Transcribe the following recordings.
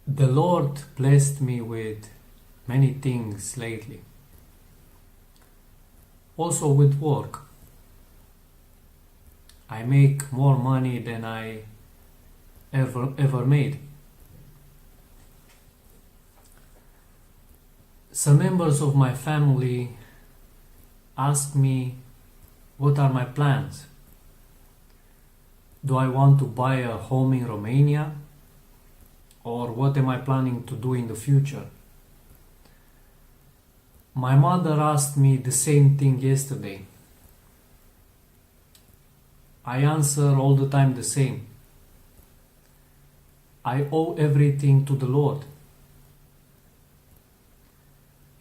The Lord blessed me with many things lately. Also with work. I make more money than I ever made. Some members of my family ask me what are my plans. Do I want to buy a home in Romania? Or what am I planning to do in the future? My mother asked me the same thing yesterday. I answer all the time the same. I owe everything to the Lord.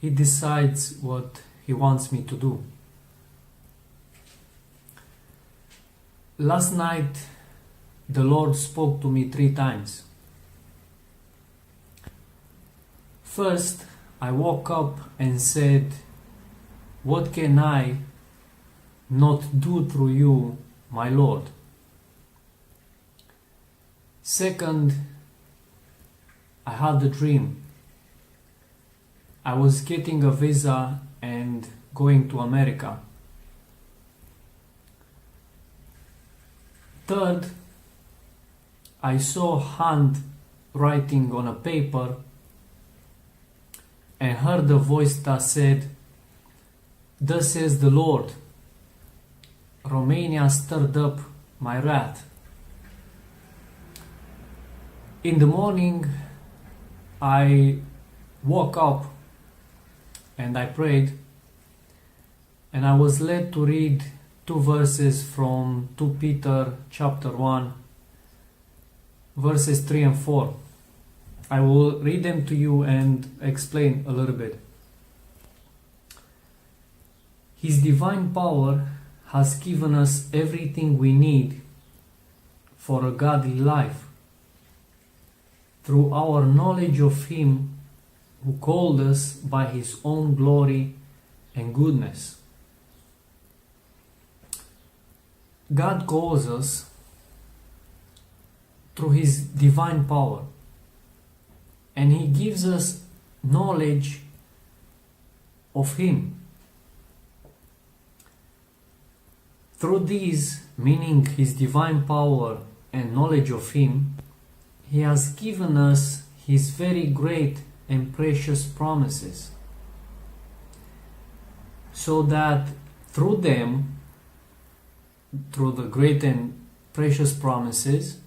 He decides what He wants me to do. Last night, the Lord spoke to me 3 times. First, I woke up and said, "What can I not do through you, my Lord?" Second, I had a dream. I was getting a visa and going to America. Third, I saw a hand writing on a paper and heard a voice that said, "Thus says the Lord, Romania stirred up my wrath." In the morning, I woke up and I prayed, and I was led to read 2 verses from 2 Peter chapter 1, verses 3 and 4. I will read them to you and explain a little bit. His divine power has given us everything we need for a godly life through our knowledge of Him who called us by His own glory and goodness. God calls us through His divine power, and He gives us knowledge of Him. Through these, meaning His divine power and knowledge of Him, He has given us His very great and precious promises, so that through them, through the great and precious promises,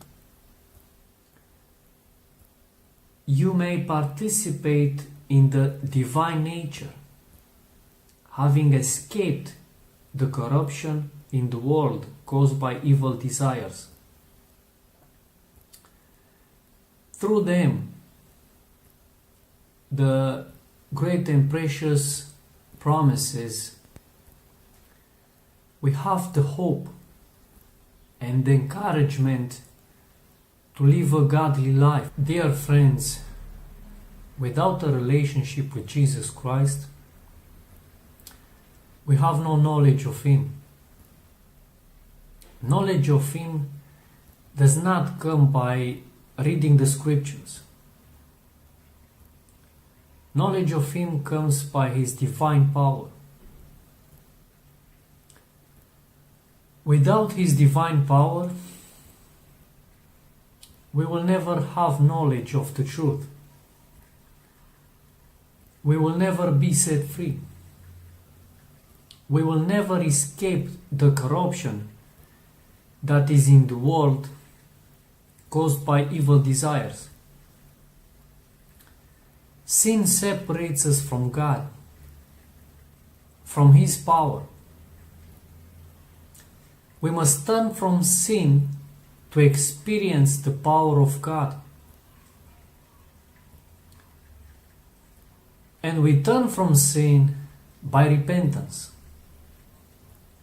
you may participate in the divine nature, having escaped the corruption in the world caused by evil desires. Through them, the great and precious promises, we have the hope and the encouragement to live a godly life. Dear friends, without a relationship with Jesus Christ, we have no knowledge of Him. Knowledge of Him does not come by reading the scriptures. Knowledge of Him comes by His divine power. Without His divine power, we will never have knowledge of the truth. We will never be set free. We will never escape the corruption that is in the world caused by evil desires. Sin separates us from God, from His power. We must turn from sin to experience the power of God. And we turn from sin by repentance.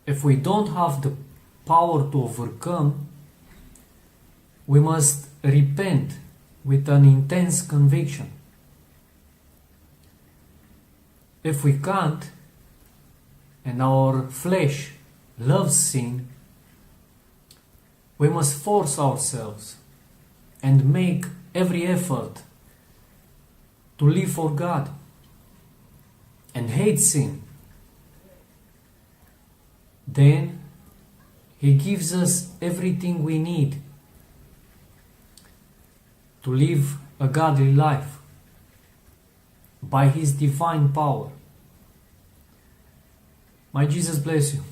If we don't have the power to overcome, we must repent with an intense conviction. If we can't, and our flesh loves sin, we must force ourselves and make every effort to live for God and hate sin, then He gives us everything we need to live a godly life by His divine power. May Jesus bless you.